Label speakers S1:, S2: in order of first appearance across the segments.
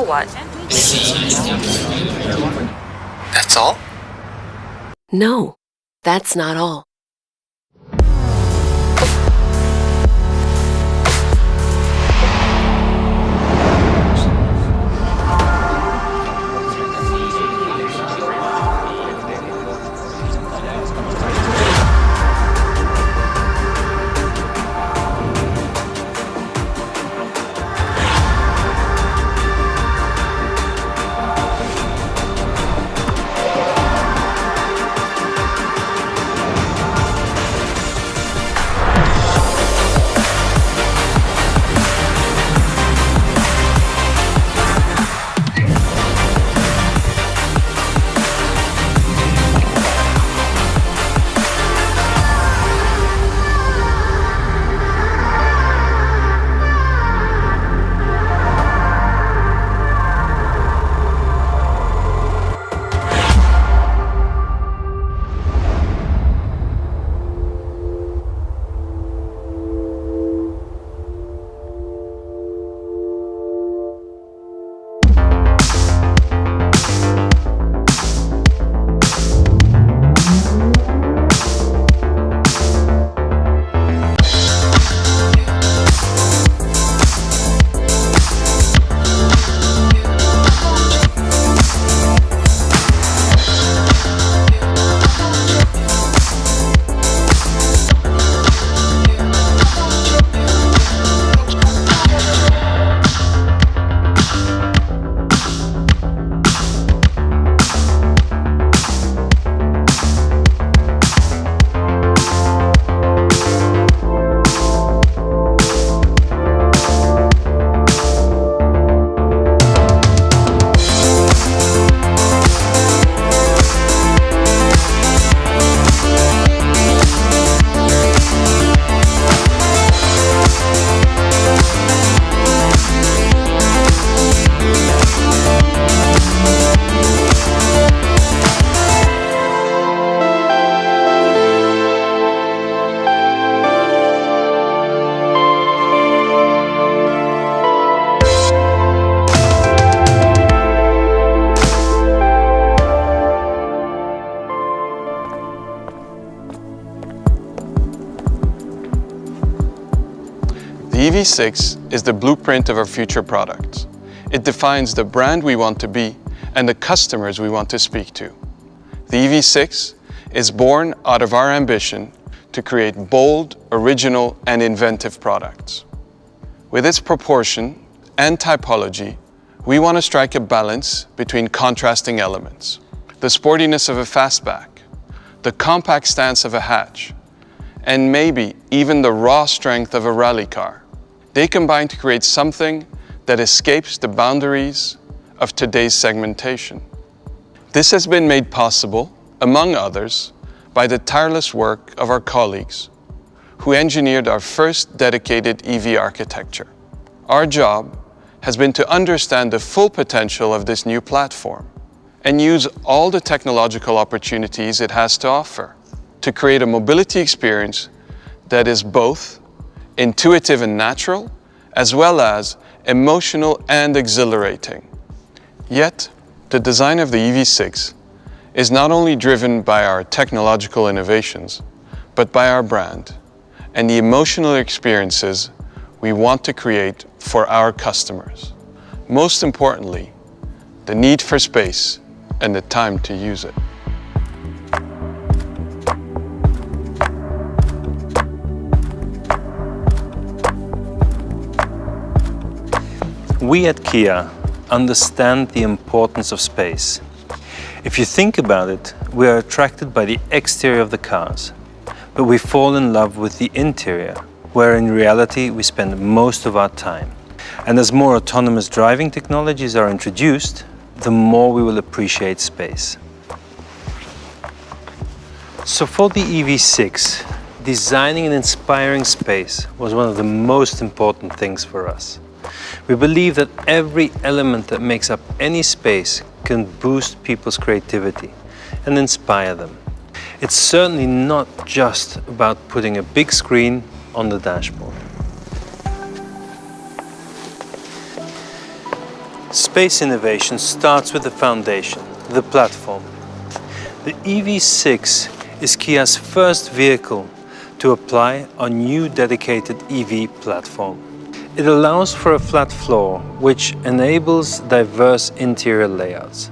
S1: what?
S2: That's all?
S3: No, that's not all.
S4: The EV6 is the blueprint of our future products. It defines the brand we want to be and the customers we want to speak to. The EV6 is born out of our ambition to create bold, original, and inventive products. With its proportion and typology, we want to strike a balance between contrasting elements. The sportiness of a fastback, the compact stance of a hatch, and maybe even the raw strength of a rally car. They combine to create something that escapes the boundaries of today's segmentation. This has been made possible, among others, by the tireless work of our colleagues who engineered our first dedicated EV architecture. Our job has been to understand the full potential of this new platform and use all the technological opportunities it has to offer to create a mobility experience that is both intuitive and natural, as well as emotional and exhilarating. Yet, the design of the EV6 is not only driven by our technological innovations, but by our brand and the emotional experiences we want to create for our customers. Most importantly, the need for space and the time to use it.
S5: We at Kia understand the importance of space. If you think about it, we are attracted by the exterior of the cars, but we fall in love with the interior, where in reality we spend most of our time. And as more autonomous driving technologies are introduced, the more we will appreciate space. So for the EV6, designing and inspiring space was one of the most important things for us. We believe that every element that makes up any space can boost people's creativity and inspire them. It's certainly not just about putting a big screen on the dashboard. Space innovation starts with the foundation, the platform. The EV6 is Kia's first vehicle to apply our new dedicated EV platform. It allows for a flat floor, which enables diverse interior layouts.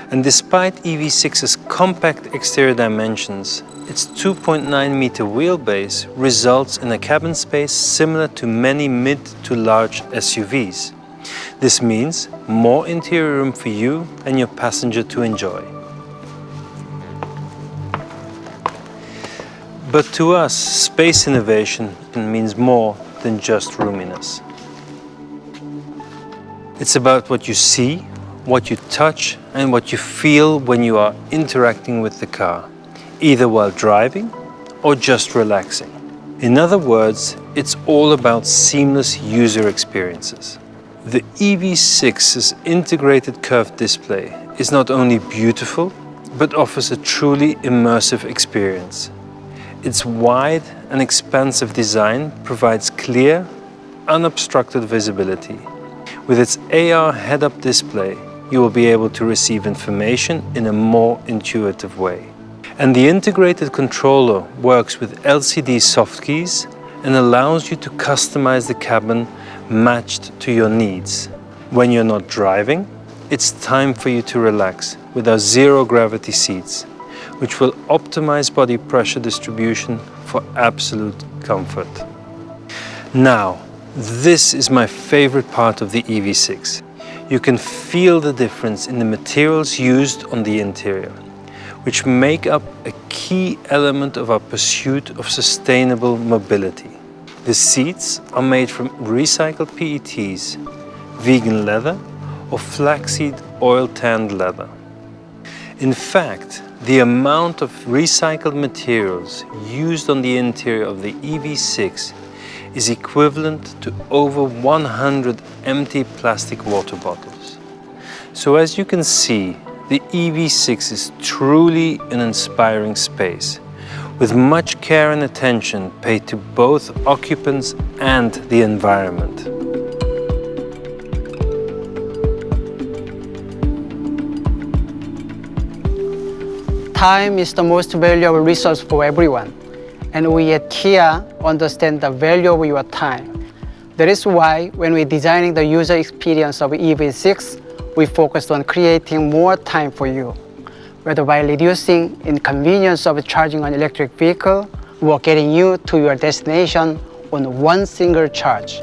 S5: And despite EV6's compact exterior dimensions, its 2.9-meter wheelbase results in a cabin space similar to many mid to large SUVs. This means more interior room for you and your passenger to enjoy. But to us, space innovation means more than just roominess. It's about what you see, what you touch, and what you feel when you are interacting with the car, either while driving or just relaxing. In other words, it's all about seamless user experiences. The EV6's integrated curved display is not only beautiful, but offers a truly immersive experience. Its wide and expansive design provides clear, unobstructed visibility. With its AR head-up display, you will be able to receive information in a more intuitive way. And the integrated controller works with LCD soft keys and allows you to customize the cabin matched to your needs. When you're not driving, it's time for you to relax with our zero-gravity seats, which will optimize body pressure distribution for absolute comfort. Now, this is my favorite part of the EV6. You can feel the difference in the materials used on the interior, which make up a key element of our pursuit of sustainable mobility. The seats are made from recycled PETs, vegan leather, or flaxseed oil-tanned leather. In fact, the amount of recycled materials used on the interior of the EV6 is equivalent to over 100 empty plastic water bottles. So as you can see, the EV6 is truly an inspiring space, with much care and attention paid to both occupants and the environment.
S1: Time is the most valuable resource for everyone, and we at Kia understand the value of your time. That is why when we're designing the user experience of EV6, we focused on creating more time for you, whether by reducing inconvenience of charging an electric vehicle or getting you to your destination on one single charge.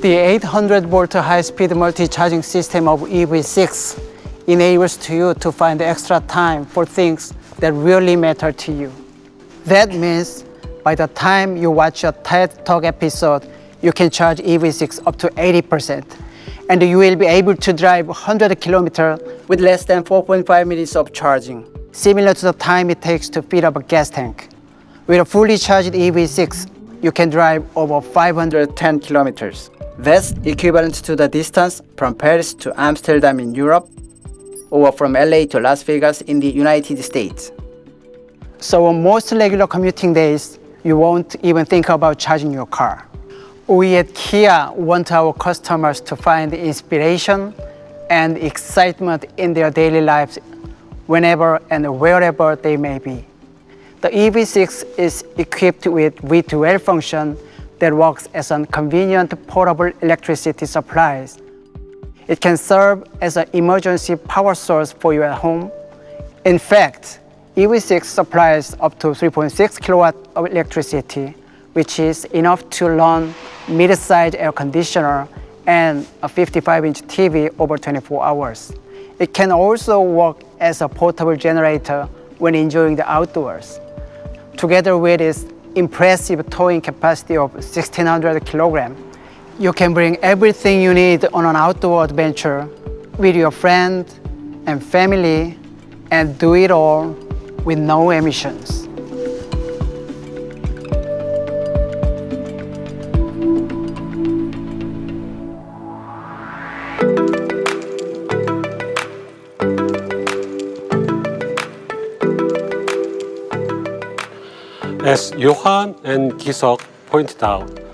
S1: The 800-volt high-speed multi-charging system of EV6 enables you to find extra time for things that really matter to you. That means by the time you watch a TED Talk episode, you can charge EV6 up to 80%, and you will be able to drive 100 kilometers with less than 4.5 minutes of charging, similar to the time it takes to fill up a gas tank. With a fully charged EV6, you can drive over 510 kilometers. That's equivalent to the distance from Paris to Amsterdam in Europe, or from LA to Las Vegas in the United States. So on most regular commuting days, you won't even think about charging your car. We at Kia want our customers to find inspiration and excitement in their daily lives whenever and wherever they may be. The EV6 is equipped with V2L function that works as a convenient portable electricity supply. It can serve as an emergency power source for you at home. In fact, EV6 supplies up to 3.6 kilowatts of electricity, which is enough to run mid-sized air conditioner and a 55-inch TV over 24 hours. It can also work as a portable generator when enjoying the outdoors. Together with its impressive towing capacity of 1,600 kilograms, you can bring everything you need on an outdoor adventure with your friend and family and do it all with no emissions.
S6: As Johan and Gisok pointed out,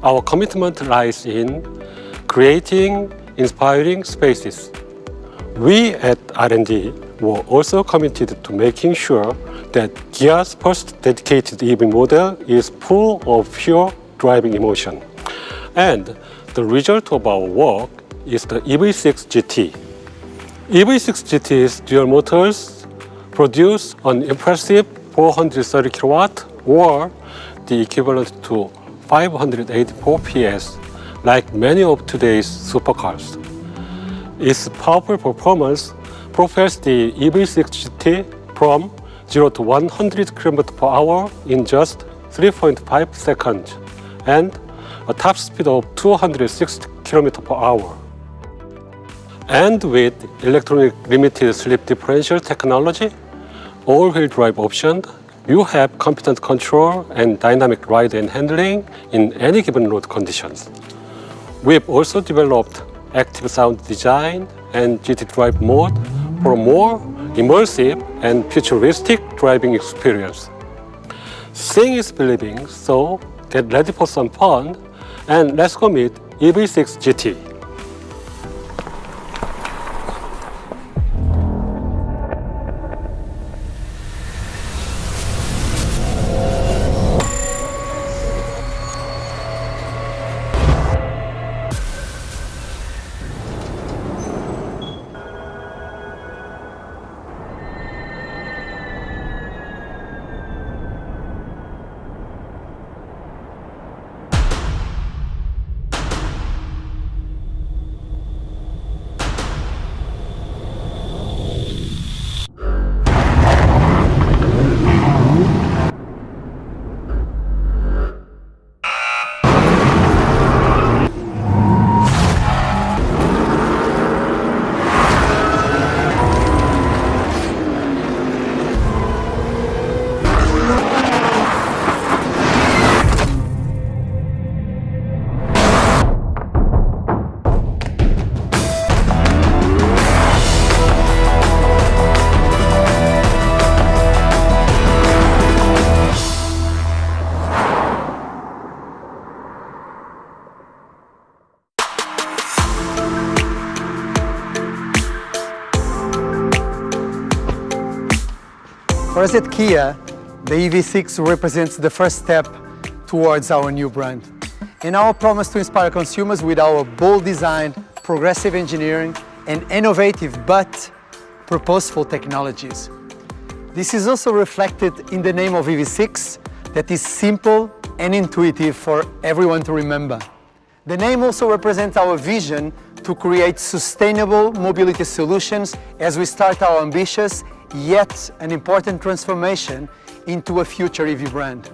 S6: Our commitment lies in creating inspiring spaces. We at R&D were also committed to making sure that Kia's first dedicated EV model is full of pure driving emotion. And the result of our work is the EV6 GT. EV6 GT's dual motors produce an impressive 430 kilowatt or the equivalent to 584 PS, like many of today's supercars. Its powerful performance propels the EV6 GT from 0 to 100 km per hour in just 3.5 seconds and a top speed of 260 km per hour. And with electronic limited slip differential technology, all-wheel drive option, you have competent control and dynamic ride and handling in any given road conditions. We've also developed active sound design and GT Drive mode for a more immersive and futuristic driving experience. Seeing is believing, so get ready for some fun and let's go meet EV6 GT.
S1: For us at Kia, the EV6 represents the first step towards our new brand. And our promise to inspire consumers with our bold design, progressive engineering, and innovative but purposeful technologies. This is also reflected in the name of EV6 that is simple and intuitive for everyone to remember. The name also represents our vision to create sustainable mobility solutions as we start our ambitious yet an important transformation into a future EV brand.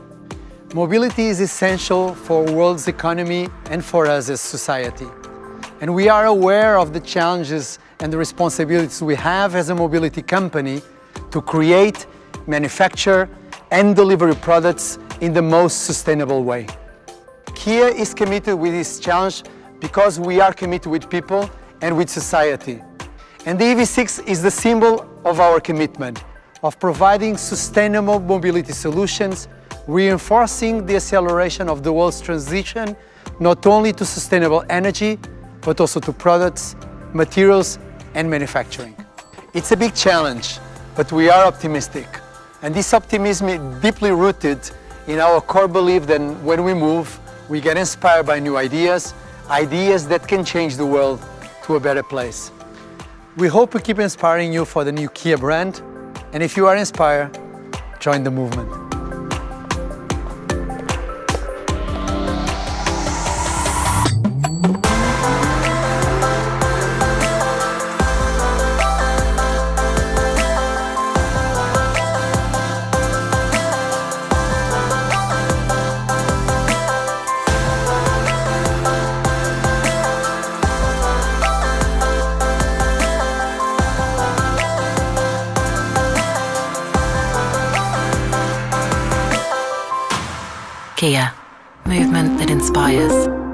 S1: Mobility is essential for the world's economy and for us as society. And we are aware of the challenges and the responsibilities we have as a mobility company to create, manufacture, and deliver products in the most sustainable way. Kia is committed with this challenge because we are committed with people and with society. And the EV6 is the symbol of our commitment of providing sustainable mobility solutions, reinforcing the acceleration of the world's transition not only to sustainable energy, but also to products, materials, and manufacturing. It's a big challenge, but we are optimistic. And this optimism is deeply rooted in our core belief that when we move, we get inspired by new ideas, ideas that can change the world to a better place. We hope we keep inspiring you for the new Kia brand. And if you are inspired, join the movement.
S3: Kia, movement that inspires.